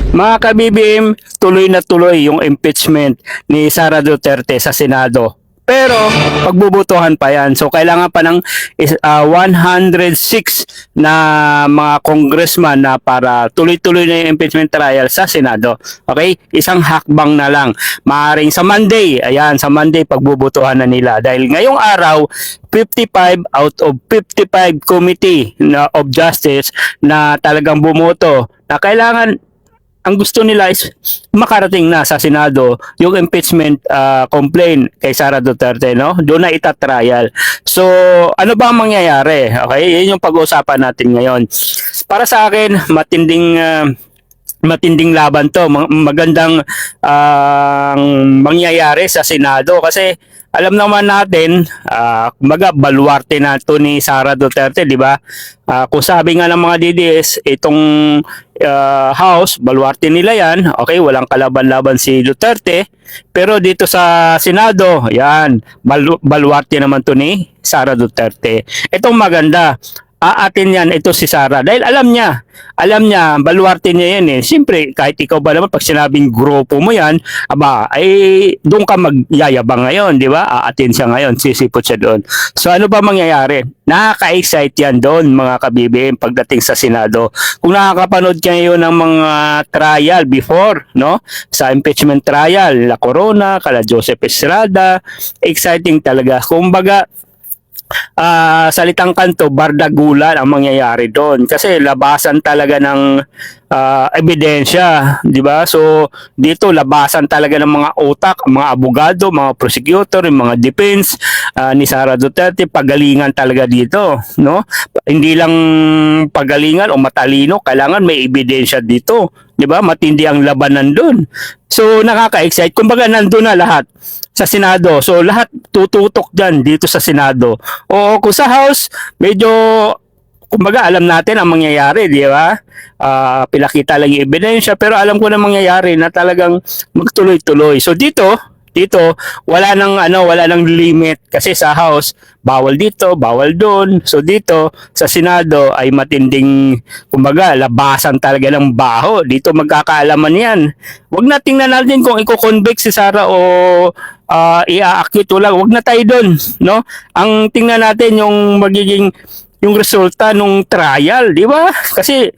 Mga ka-BBM, tuloy na tuloy yung impeachment ni Sara Duterte sa Senado. Pero pagbubutuhan pa yan. So kailangan pa ng 106 na mga congressman na para tuloy-tuloy na yung impeachment trial sa Senado. Okay? Isang hakbang na lang. Maaring sa Monday, ayan, sa Monday pagbubutuhan na nila. Dahil ngayong araw, 55 out of 55 committee of justice na talagang bumoto na kailangan ang gusto nila is makarating na sa Senado yung impeachment complaint kay Sara Duterte, no? Doon na itatrial. So, ano ba ang mangyayari? Okay, yun yung pag-uusapan natin ngayon. Para sa akin, matinding laban to. Magandang mangyayari sa Senado kasi alam naman natin, kumbaga baluarte na to ni Sara Duterte, di ba? Kung sabi nga ng mga DDS, itong House, baluarte nila yan. Okay, walang kalaban-laban si Duterte. Pero dito sa Senado, yan, baluarte naman to ni Sara Duterte. Itong maganda, aatin yan ito si Sara dahil alam niya baluarte niya yan eh. Siyempre kahit ikaw ba naman pag sinabing grupo mo yan, aba ay doon ka magyayabang ngayon, di ba? Aatin siya ngayon, sisipot siya doon. So ano ba mangyayari? Nakaka-excite yan doon mga ka-BBM pagdating sa Senado. Kung nakakapanood kayo ng mga trial before, no? Sa impeachment trial, La Corona, kala Joseph Estrada, exciting talaga. Kumbaga salitang kanto, bardagulan ang mangyayari doon kasi labasan talaga ng ebidensya, di ba? So dito labasan talaga ng mga utak, mga abogado, mga prosecutor, mga defense ni Sara Duterte, pagalingan talaga dito, no? Hindi lang pagalingan o matalino, kailangan may ebidensya dito, di ba? Matindi ang labanan doon. So nakaka-excite, kumbaga nandoon na lahat sa Senado. So lahat tututok dyan dito sa Senado. O kung sa House, medyo kumbaga alam natin ang mangyayari, di ba? Pinakita lang yung ebidensya pero alam ko na mangyayari na talagang magtuloy-tuloy. So dito wala nang limit kasi sa House bawal dito, bawal doon. So dito sa Senado ay matinding kumbaga labasan talaga ng baho. Dito magkakaalaman 'yan. Wag na tingnan natin kung i-convict si Sara o i-acquit lang. Wag na tayo doon, no? Ang tingnan natin yung magiging yung resulta nung trial, di ba? Kasi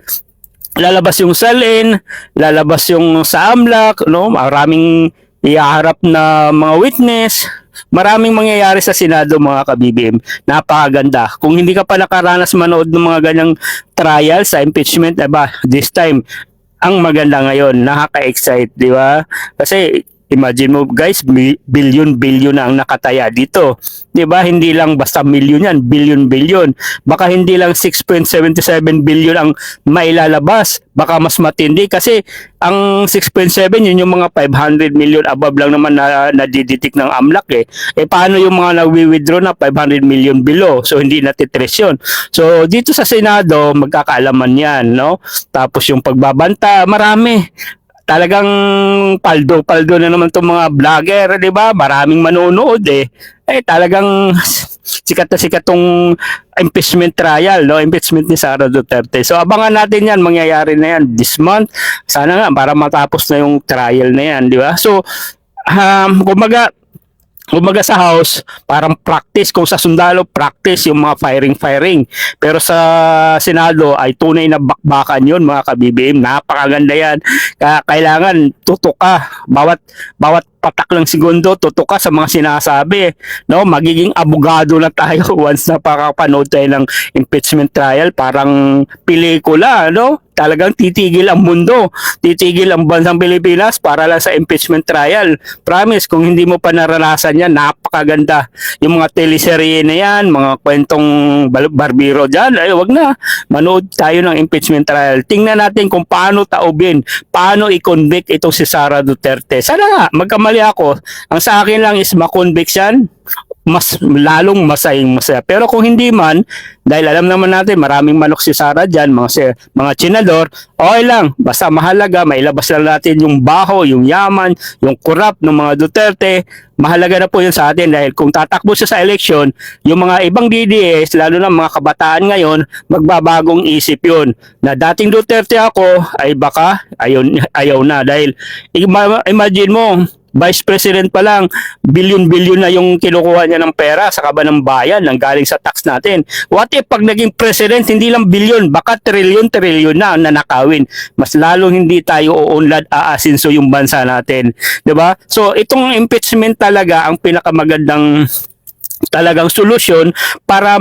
lalabas yung SALN, lalabas yung sa AMLAC, no? Maraming ihaharap na mga witness, maraming mangyayari sa Senado mga ka-BBM. Napakaganda. Kung hindi ka pa nakaranas manood ng mga ganyang trial sa impeachment, diba? This time, ang maganda ngayon, nakaka-excite, di ba? Kasi imagine mo guys, billion na ang nakataya dito. 'Di ba? Hindi lang basta milyon yan, billion. Baka hindi lang 6.77 billion ang mailalabas. Baka mas matindi kasi ang 6.7 yun yung mga 500 million above lang naman na nadidetect ng AMLAC eh. Eh paano yung mga nagwi-withdraw na 500 million below? So hindi natitrace yun. So dito sa Senado, magkakaalaman yan, no? Tapos yung pagbabanta, marami. Talagang paldo na naman itong mga vlogger, di ba? Maraming manonood eh. Eh talagang sikat na sikat tong impeachment trial, no? Impeachment ni Sara Duterte. So abangan natin yan, mangyayari na yan this month. Sana nga para matapos na yung trial na yan, di ba? So kumbaga sa House, parang practice. Kung sa sundalo, practice yung mga firing. Pero sa Senado ay tunay na bakbakan yun mga ka-BBM. Napakaganda yan. Kailangan tutok ka. Bawat patak ng segundo, tutok ka sa mga sinasabi. No? Magiging abogado na tayo once na pakapanood tayo ng impeachment trial. Parang pelikula, no? Talagang titigil ang mundo, titigil ang bansang Pilipinas para lang sa impeachment trial. Promise, kung hindi mo pa naranasan yan, napakaganda. Yung mga teleserye na yan, mga kwentong barbiro dyan, ay wag na. Manood tayo ng impeachment trial. Tingnan natin kung paano taubin, paano i-convict itong si Sara Duterte. Sana nga, magkamali ako. Ang sa akin lang is ma-convict yan. mas lalong masaya. Pero kung hindi man, dahil alam naman natin maraming manok si Sara dyan, mga senador, okay lang. Basta mahalaga, mailabas lang natin yung baho, yung yaman, yung kurap ng mga Duterte. Mahalaga na po yun sa atin dahil kung tatakbo siya sa eleksyon, yung mga ibang DDS, lalo na mga kabataan ngayon, magbabagong isip yun. Na dating Duterte ako, ay baka ayaw na. Dahil imagine mo, Vice President pa lang, bilyon-bilyon na yung kinukuha niya ng pera sa kaba ng bayan nang galing sa tax natin. What if pag naging president, hindi lang bilyon, baka trilyon-trilyon na ang nanakawin. Mas lalong hindi tayo uunlad, aasinso yung bansa natin. 'Di ba? So itong impeachment talaga ang pinakamagandang talagang solusyon para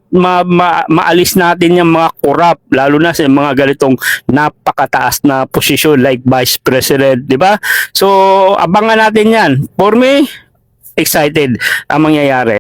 maalis natin yung mga korap, lalo na sa mga ganitong napakataas na posisyon like Vice President, di ba? So, abangan natin yan. For me, excited ang mangyayari.